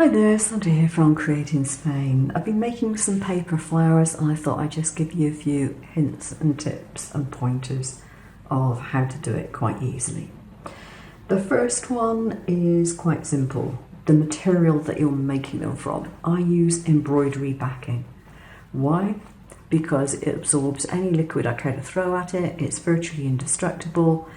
Hi there, Sandra here from Create in Spain. I've been making some paper flowers and I thought I'd just give you a few hints and tips and pointers of how to do it quite easily. The first one is quite simple. The material that you're making them from. I use embroidery backing. Why? Because it absorbs any liquid I care to throw at it. It's virtually indestructible.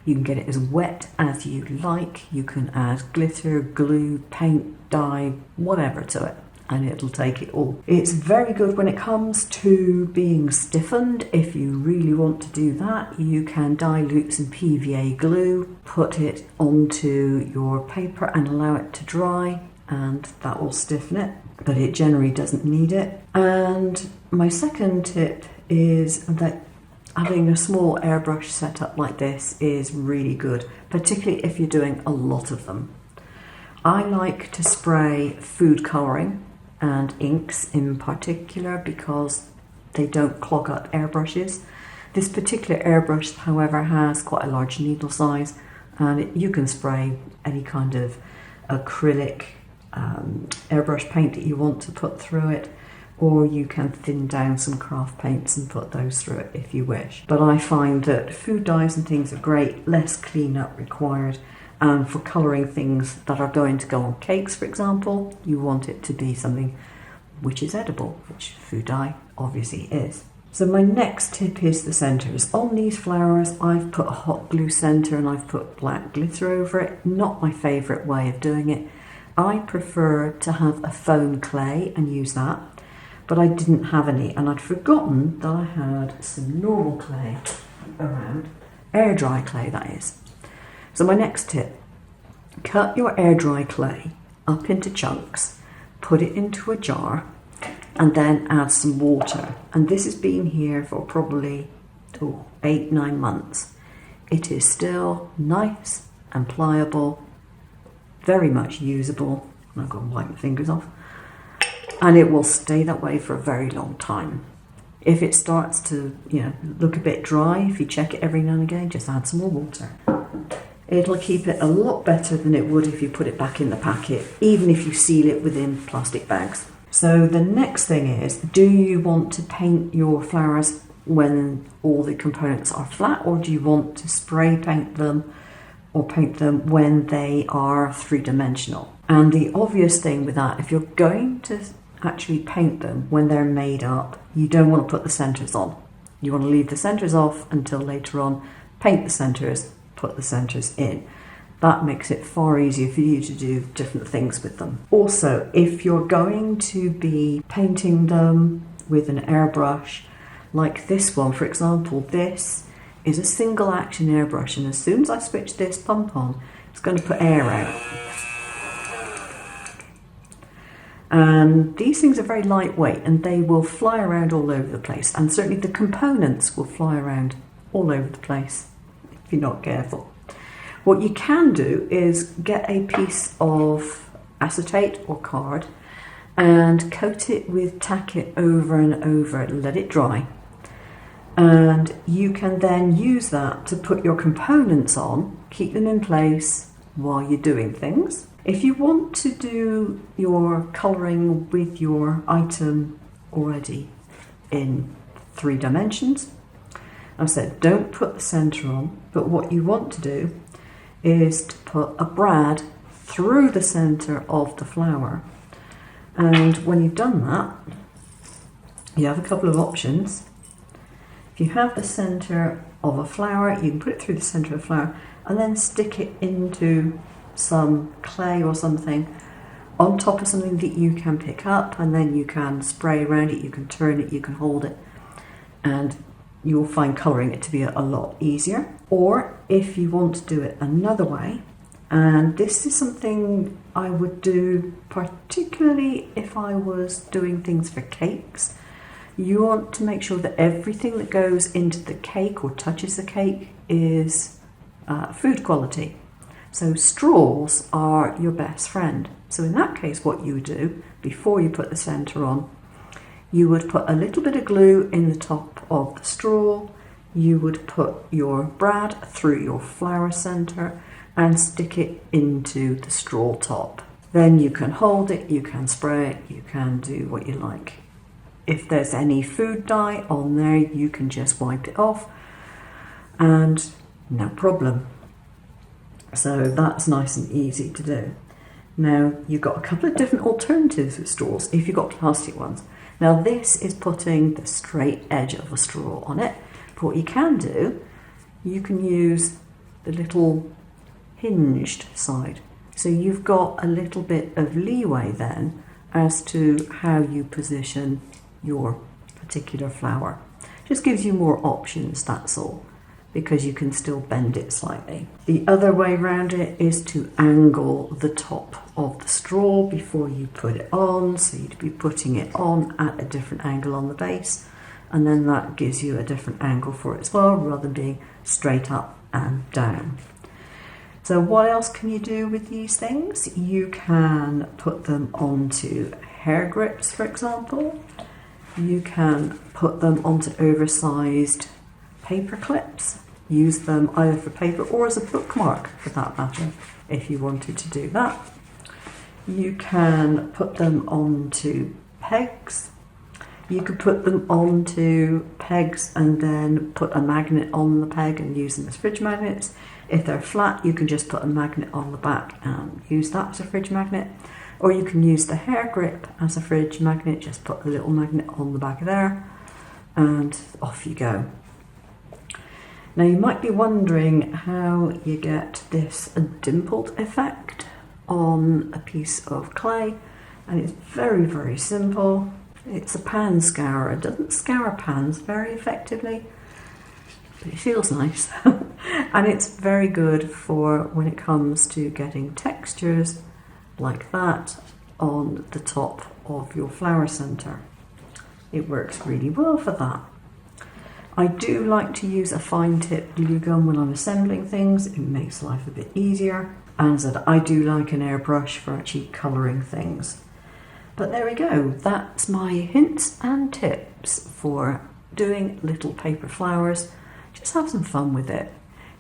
You can get it as wet as you like. You can add glitter, glue, paint, dye, whatever to it, and it'll take it all. It's very good when it comes to being stiffened. If you really want to do that, you can dilute some PVA glue, put it onto your paper and allow it to dry, and that will stiffen it, but it generally doesn't need it. And my second tip is that having a small airbrush setup like this is really good, particularly if you're doing a lot of them. I like to spray food colouring and inks in particular because they don't clog up airbrushes. This particular airbrush, however, has quite a large needle size, and you can spray any kind of acrylic airbrush paint that you want to put through it, or you can thin down some craft paints and put those through it if you wish. But I find that food dyes and things are great, less cleanup required, and for colouring things that are going to go on cakes, for example, you want it to be something which is edible, which food dye obviously is. So my next tip is the centres. On these flowers I've put a hot glue centre and I've put black glitter over it. Not my favourite way of doing it. I prefer to have a foam clay and use that, but I didn't have any, and I'd forgotten that I had some normal clay around, air dry clay that is. So my next tip, cut your air dry clay up into chunks, put it into a jar, and then add some water. And this has been here for probably 8-9 months. It is still nice and pliable, very much usable. I've got to wipe my fingers off. And it will stay that way for a very long time. If it starts to, look a bit dry, if you check it every now and again, just add some more water. It'll keep it a lot better than it would if you put it back in the packet, even if you seal it within plastic bags. So the next thing is, do you want to paint your flowers when all the components are flat, or do you want to spray paint them or paint them when they are three-dimensional? And the obvious thing with that, if you're going to actually paint them when they're made up, you don't want to put the centres on. You want to leave the centres off until later on, paint the centres, put the centres in. That makes it far easier for you to do different things with them. Also, if you're going to be painting them with an airbrush, like this one, for example, this is a single action airbrush, and as soon as I switch this pump on, it's going to put air out. And these things are very lightweight and they will fly around all over the place, and certainly the components will fly around all over the place if you're not careful. What you can do is get a piece of acetate or card and coat it with tack it over and over, let it dry, and you can then use that to put your components on, keep them in place while you're doing things. If you want to do your colouring with your item already in 3 dimensions, I said don't put the centre on, but what you want to do is to put a brad through the centre of the flower. And when you've done that, you have a couple of options. If you have the centre of a flower, you can put it through the centre of a flower and then stick it into some clay or something on top of something that you can pick up, and then you can spray around it, you can turn it, you can hold it, and you'll find colouring it to be a lot easier. Or if you want to do it another way, and this is something I would do particularly if I was doing things for cakes, you want to make sure that everything that goes into the cake or touches the cake is food quality. So straws are your best friend. So in that case, what you would do before you put the centre on, you would put a little bit of glue in the top of the straw, you would put your brad through your flower centre and stick it into the straw top. Then you can hold it, you can spray it, you can do what you like. If there's any food dye on there, you can just wipe it off and no problem. So that's nice and easy to do. Now you've got a couple of different alternatives with straws if you've got plastic ones. Now this is putting the straight edge of a straw on it, but what you can do, you can use the little hinged side. So you've got a little bit of leeway then as to how you position your particular flower. Just gives you more options, that's all, because you can still bend it slightly. The other way around it is to angle the top of the straw before you put it on, so you'd be putting it on at a different angle on the base, and then that gives you a different angle for it as well, rather than being straight up and down. So what else can you do with these things? You can put them onto hair grips, for example. You can put them onto oversized paper clips. Use them either for paper or as a bookmark, for that matter, if you wanted to do that. You can put them onto pegs. You could put them onto pegs and then put a magnet on the peg and use them as fridge magnets. If they're flat, you can just put a magnet on the back and use that as a fridge magnet. Or you can use the hair grip as a fridge magnet, just put a little magnet on the back of there and off you go. Now you might be wondering how you get this dimpled effect on a piece of clay, and it's very, very simple. It's a pan scourer. It doesn't scour pans very effectively, but it feels nice. And it's very good for when it comes to getting textures like that on the top of your flower centre. It works really well for that. I do like to use a fine tip glue gun when I'm assembling things. It makes life a bit easier. And as I said, I do like an airbrush for actually colouring things. But there we go, that's my hints and tips for doing little paper flowers. Just have some fun with it.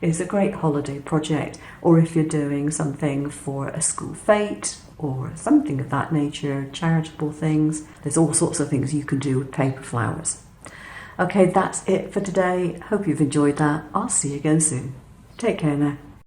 It's a great holiday project, or if you're doing something for a school fete or something of that nature, charitable things, there's all sorts of things you can do with paper flowers. Okay, that's it for today. Hope you've enjoyed that. I'll see you again soon. Take care now.